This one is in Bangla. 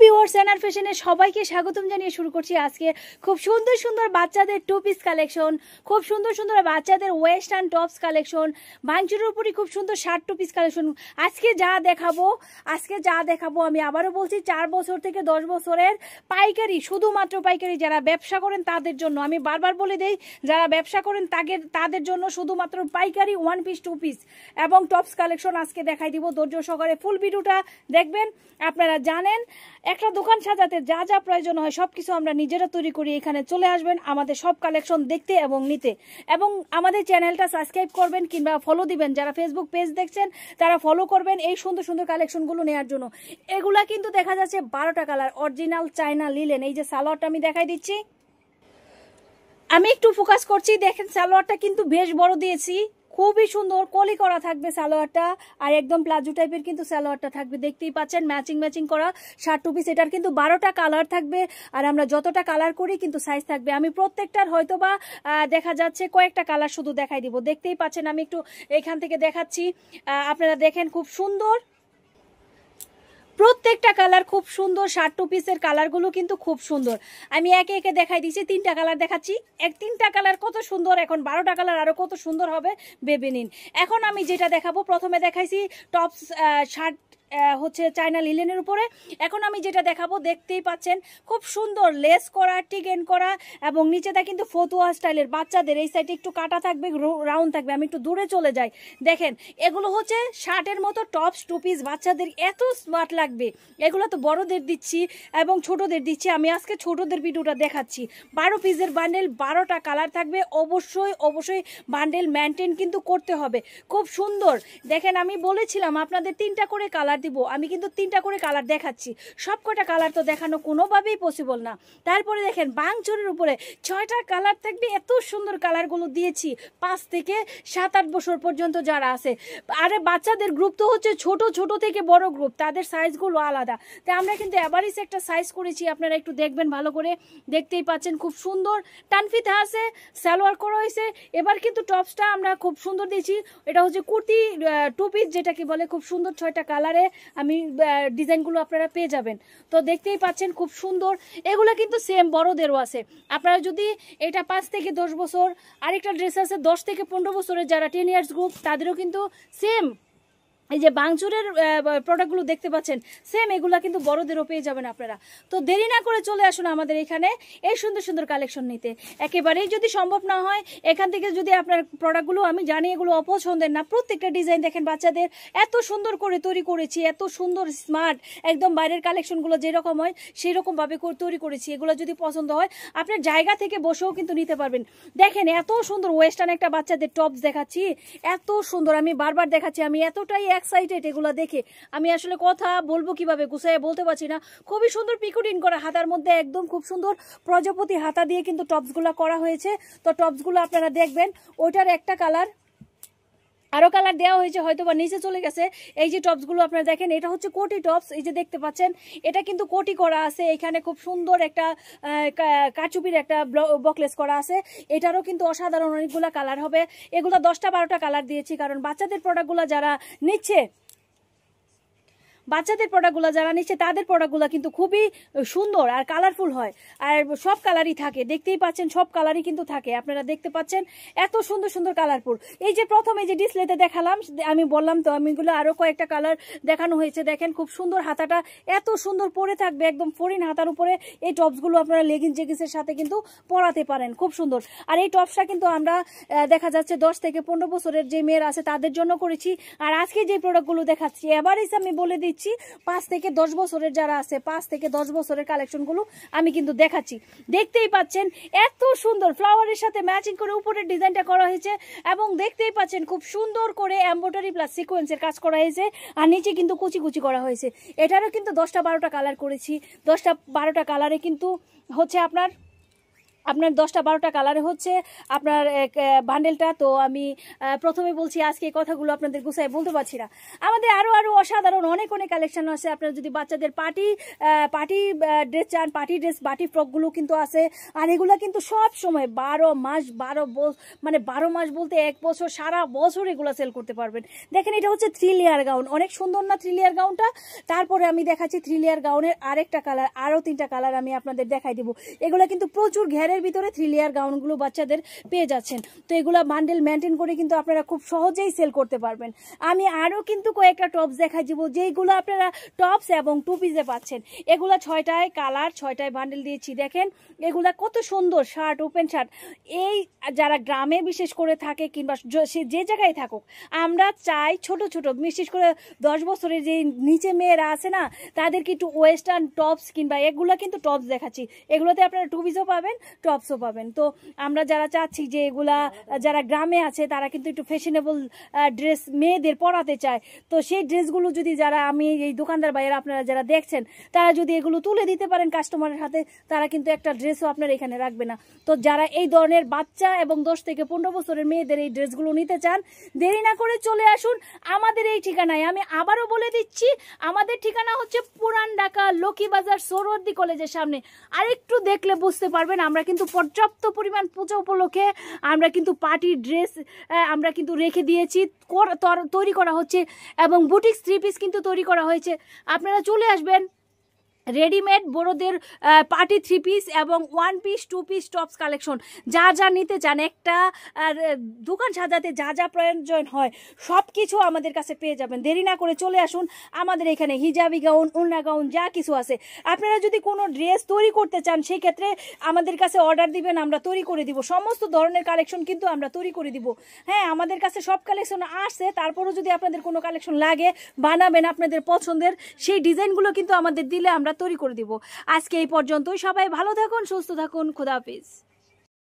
ভিউয়ার্স এনআর ফ্যাশনে সবাইকে স্বাগতম জানিয়ে শুরু করছি আজকে খুব সুন্দর সুন্দর বাচ্চাদের টু পিস কালেকশন, খুব সুন্দর সুন্দর বাচ্চাদের ওয়েস্টার্ন টপস কালেকশন, ভাঙচুরের উপরই খুব সুন্দর শার্ট টু পিস কালেকশন। আজকে যা দেখাবো আমি আবারও বলছি 4 বছর থেকে 10 বছরের পাইকারি, শুধুমাত্র পাইকারি। যারা ব্যবসা করেন তাদের জন্য, আমি বারবার বলে দেই, যারা ব্যবসা করেন তাদের জন্য শুধুমাত্র পাইকারি 1 পিস 2 পিস এবং টপস কালেকশন আজকে দেখাই দিব। ধৈর্য সহকারে ফুল ভিডিওটা দেখবেন। আপনারা জানেন একটা দোকান সাজাতে যা যা প্রয়োজন হয় সবকিছু আমরা নিজেরা তৈরি করি। এখানে চলে আসবেন আমাদের সব কালেকশন দেখতে এবং নিতে, এবং আমাদের চ্যানেলটা সাবস্ক্রাইব করবেন কিংবা ফলো দিবেন। যারা ফেসবুক পেজ দেখছেন তারা ফলো করবেন এই সুন্দর সুন্দর কালেকশনগুলো নেওয়ার জন্য। এগুলা কিন্তু দেখা যাচ্ছে 12টা কালার, অরিজিনাল চায়না লিলেন। এই যে সালোয়ারটা আমি দেখাই দিচ্ছি, আমি একটু ফোকাস করছি, দেখেন সালোয়ারটা কিন্তু বেশ বড় দিয়েছি, খুবই সুন্দর কলি করা থাকবে সালোয়ারটা, আর একদম প্লাজো টাইপের কিন্তু সালোয়ারটা থাকবে। দেখতেই পাচ্ছেন ম্যাচিং করা শার্ট টু পিস। এটার কিন্তু 12টা কালার থাকবে, আর আমরা যতটা কালার করি কিন্তু সাইজ থাকবে। আমি প্রত্যেকটার হয়তো বা দেখা যাচ্ছে কয়েকটা কালার শুধু দেখাই দিব। দেখতেই পাচ্ছেন আমি একটু এখান থেকে দেখাচ্ছি, আপনারা দেখেন খুব সুন্দর প্রত্যেকটা কালার, খুব সুন্দর শার্ট টু পিসের কালারগুলো কিন্তু খুব সুন্দর। আমি একে একে দেখাই দিচ্ছি, 3টা কালার দেখাচ্ছি। 3টা কালার কত সুন্দর, এখন 12টা কালার আরো কত সুন্দর হবে ভেবে নিন। এখন আমি যেটা দেখাবো, প্রথমে দেখাইছি টপস শার্ট হচ্ছে চায়না লিলেনের উপরে। এখন আমি যেটা দেখাবো দেখতেই পাচ্ছেন খুব সুন্দর লেস করা, টিকেন করা, এবং নিচেটা কিন্তু ফতুয়া স্টাইলের। বাচ্চাদের এই সাইডে একটু কাটা থাকবে, রাউন্ড থাকবে। আমি একটু দূরে চলে যাই, দেখেন এগুলো হচ্ছে শার্টের মতো টপস টু পিস। বাচ্চাদের এত স্মার্ট লাগবে। এগুলো তো বড়দের দিচ্ছি এবং ছোটদের দিচ্ছি, আমি আজকে ছোটদের ভিডিওটা দেখাচ্ছি। 12 পিসের বান্ডেল, 12টা কালার থাকবে। অবশ্যই বান্ডেল মেনটেন কিন্তু করতে হবে। খুব সুন্দর দেখেন, আমি বলেছিলাম আপনাদের 3টা করে কালার দিব, আমি কিন্তু 3টা করে কালার দেখাচ্ছি। সব কটা কালার তো দেখানো কোনোভাবেই পসিবল না। তারপরে দেখেন বাংচুরের উপরে 6টা কালার থাকবে। এত সুন্দর কালারগুলো দিয়েছি 5 থেকে 7-8 বছর পর্যন্ত যারা আছে। আরে বাচ্চাদের গ্রুপ তো হচ্ছে ছোট থেকে বড় গ্রুপ, তাদের সাইজগুলো আলাদা। তাই আমরা কিন্তু এভারেজ একটা সাইজ করেছি, আপনারা একটু দেখবেন ভালো করে। দেখতেই পাচ্ছেন খুব সুন্দর টানফিতা আছে, সালোয়ার করা হয়েছে। এবার কিন্তু টপসটা আমরা খুব সুন্দর দিয়েছি। এটা হচ্ছে কুর্তি টু পিস যেটাকে বলে, খুব সুন্দর 6টা কালারে আমি ডিজাইনগুলো আপনারা পেয়ে যাবেন। তো দেখতেই পাচ্ছেন খুব সুন্দর। এগুলো কিন্তু সেম বড়দেরও আছে। আপনারা যদি এটা 5 থেকে 10 বছর, আরেকটা ড্রেস আছে 10 থেকে 15 বছরের, যারা 10 ইয়ার্স গ্রুপ, তাদেরও কিন্তু সেম এই যে বাংচুরের প্রোডাক্টগুলো দেখতে পাচ্ছেন সেম, এগুলা কিন্তু বড়দেরও পেয়ে যাবেন আপনারা। তো দেরি না করে চলে আসুন আমাদের এখানে এই সুন্দর সুন্দর কালেকশন নিতে। একেবারেই যদি সম্ভব না হয় এখান থেকে, যদি আপনার প্রোডাক্টগুলো, আমি জানি এগুলো অপছন্দের না, প্রত্যেকটা ডিজাইন দেখেন বাচ্চাদের এত সুন্দর করে তৈরি করেছি, এত সুন্দর স্মার্ট, একদম বাইরের কালেকশনগুলো যেরকম হয় সেই রকমভাবে তৈরি করেছি। এগুলো যদি পছন্দ হয় আপনার জায়গা থেকে বসেও কিন্তু নিতে পারবেন। দেখেন এত সুন্দর ওয়েস্টার্ন একটা বাচ্চাদের টপস দেখাচ্ছি, এত সুন্দর। আমি বারবার দেখাচ্ছি, আমি এতটাই এক্সাইটেড এগুলো দেখে, আমি আসলে কথা বলবো কিভাবে গুছাইয়ে বলতে পারছি না। খুবই সুন্দর পিকুডিন করা, হাতার মধ্যে একদম খুব সুন্দর প্রজাপতি হাতা দিয়ে কিন্তু টপসগুলো করা হয়েছে। তো টপসগুলো আপনারা দেখবেন, ওইটার একটা কালার, আরো কালার দেওয়া হয়েছে, হয়তো বা নিচে চলে গেছে। এই যে টপসগুলো আপনারা দেখেন, এটা হচ্ছে কোটি টপস। এই যে দেখতে পাচ্ছেন এটা কিন্তু কোটি করা আছে, এখানে খুব সুন্দর একটা কাচুপির একটা বকলেস করা আছে। এটারও কিন্তু অসাধারণ অনেকগুলো কালার হবে। এগুলো 10টা 12টা কালার দিয়েছি, কারণ বাচ্চাদের প্রোডাক্টগুলো যারা নিচ্ছে তাদের প্রোডাক্টগুলো কিন্তু খুবই সুন্দর আর কালারফুল হয়, আর সব কালারই থাকে। দেখতেই পাচ্ছেন সব কালারই কিন্তু থাকে, আপনারা দেখতে পাচ্ছেন এত সুন্দর সুন্দর কালারফুল। এই যে প্রথম এই যে ডিসপ্লেতে দেখালাম, আমি বললাম তো আমিগুলো আরো কয়েকটা কালার দেখানো হয়েছে। দেখেন খুব সুন্দর, হাতাটা এত সুন্দর পরে থাকবে, একদম ফরিন হাতার উপরে এই টপসগুলো আপনারা লেগিংস জেগিংসের সাথে কিন্তু পরাতে পারেন, খুব সুন্দর। আর এই টপসটা কিন্তু আমরা দেখা যাচ্ছে 10 থেকে 15 বছরের যে মেয়েরা আছে তাদের জন্য করেছি। আর আজকে যে প্রোডাক্টগুলো দেখাচ্ছি এভারেজ আমি বলে দিচ্ছি 5 থেকে 10 বছরের যারা আছে, 5 থেকে 10 বছরের কালেকশনগুলো আমি কিন্তু দেখাচ্ছি। দেখতেই পাচ্ছেন এত সুন্দর ফ্লাওয়ারের সাথে ম্যাচিং করে উপরের ডিজাইনটা করা হয়েছে, এবং দেখতেই পাচ্ছেন খুব সুন্দর করে এমব্রয়ডারি প্লাস সিকোয়েন্সের কাজ করা হয়েছে, আর নিচে কিন্তু কুচি করা হয়েছে। এটারও কিন্তু 10টা 12টা কালার করেছি। 10টা 12টা কালারে কিন্তু হচ্ছে আপনার আপনার 10টা-12টা কালারে হচ্ছে আপনার বান্ডেলটা। তো আমি প্রথমে বলছি আজকে এই কথাগুলো আপনাদের গুছায় বলতে পারছি না। আমাদের আরও অসাধারণ অনেক কালেকশন আছে। আপনারা যদি বাচ্চাদের পার্টি ড্রেস চান, পার্টি ড্রেস বাটি ফ্রকগুলো কিন্তু আছে। আর এগুলো কিন্তু সব সময় 12 মাস 12 মাস বলতে 1 বছর, সারা বছর এগুলো সেল করতে পারবেন। দেখেন এটা হচ্ছে 3 লেয়ার গাউন, অনেক সুন্দর না 3 লেয়ার গাউনটা? তারপরে আমি দেখাচ্ছি 3 লেয়ার গাউনের আরেকটা কালার, আরও 3টা কালার আমি আপনাদের দেখাই দিব। এগুলো কিন্তু প্রচুর ঘেরের ভিতরে 3 লেয়ার গাউনগুলো বাচ্চাদের পেয়ে যাচ্ছেন। তো এগুলা বান্ডেল মেনটেন করে কিন্তু আপনারা খুব সহজেই সেল করতে পারবেন। আমি আরও কিন্তু কয়েকটা টপস দেখাই দিব, যেগুলো আপনারা টপস এবং টু পিসে পাচ্ছেন। এগুলা 6টায় কালার, 6টায় বান্ডেল দিয়েছি। দেখেন এগুলা কত সুন্দর শার্ট, ওপেন শার্ট। এই যারা গ্রামে বিশেষ করে থাকে কিংবা যে জায়গায় থাকুক, আমরা চাই ছোট ছোট বিশেষ করে 10 বছরের যে নিচে মেয়েরা আছে না, তাদেরকে একটু ওয়েস্টার্ন টপস কিংবা এগুলা কিন্তু টপস দেখাচ্ছি। এগুলোতে আপনারা টু পিসও পাবেন, টপসও পাবেন। তো আমরা যারা চাচ্ছি যে এগুলা যারা গ্রামে আছে তারা কিন্তু একটু ফ্যাশনেবল ড্রেস মেয়েদের পরাতে চায়, তো সেই ড্রেসগুলো যদি যারা আমি এই দোকানদার ভাইয়েরা আপনারা যারা দেখছেন, তারা যদি এগুলো তুলে দিতে পারেন কাস্টমারের হাতে, তারা কিন্তু একটা ড্রেসও আপনার এখানে রাখবে না। তো যারা এই ধরনের বাচ্চা এবং 10 থেকে 15 বছরের মেয়েদের এই ড্রেসগুলো নিতে চান, দেরি না করে চলে আসুন আমাদের এই ঠিকানায়। আমি আবারও বলে দিচ্ছি, আমাদের ঠিকানা হচ্ছে পুরান ঢাকা লক্ষ্মীবাজার সোহরাওয়ার্দী কলেজের সামনে। আরেকটু দেখলে বুঝতে পারবেন, আমরা কিন্তু পর্যাপ্ত পরিমাণ পূজা উপলক্ষে আমরা কিন্তু পার্টি ড্রেস আমরা কিন্তু রেখে দিয়েছি, তৈরি করা হচ্ছে, এবং বুটিক্স 3 পিস কিন্তু তৈরি করা হয়েছে। আপনারা চলে আসবেন। রেডিমেড বড়দের পার্টি 3 পিস এবং 1 পিস 2 পিস টপস কালেকশন যা যা নিতে চান, একটা দোকান সাজাতে যা যা প্রয়োজন হয় সব কিছু আমাদের কাছে পেয়ে যাবেন। দেরি না করে চলে আসুন আমাদের এখানে। হিজাবি গাউন, ওড়না গাউন যা কিছু আছে। আপনারা যদি কোনো ড্রেস তৈরি করতে চান, সেই ক্ষেত্রে আমাদের কাছে অর্ডার দিবেন, আমরা তৈরি করে দিব। সমস্ত ধরনের কালেকশন কিন্তু আমরা তৈরি করে দিব। হ্যাঁ, আমাদের কাছে সব কালেকশন আসছে, তারপরেও যদি আপনাদের কোনো কালেকশন লাগে, বানাবেন আপনাদের পছন্দের, সেই ডিজাইনগুলো কিন্তু আমাদের দিলে আমরা তৈরি করে দিব। আজকে এই পর্যন্তই। সবাই ভালো থাকুন, সুস্থ থাকুন। খোদা হাফেজ।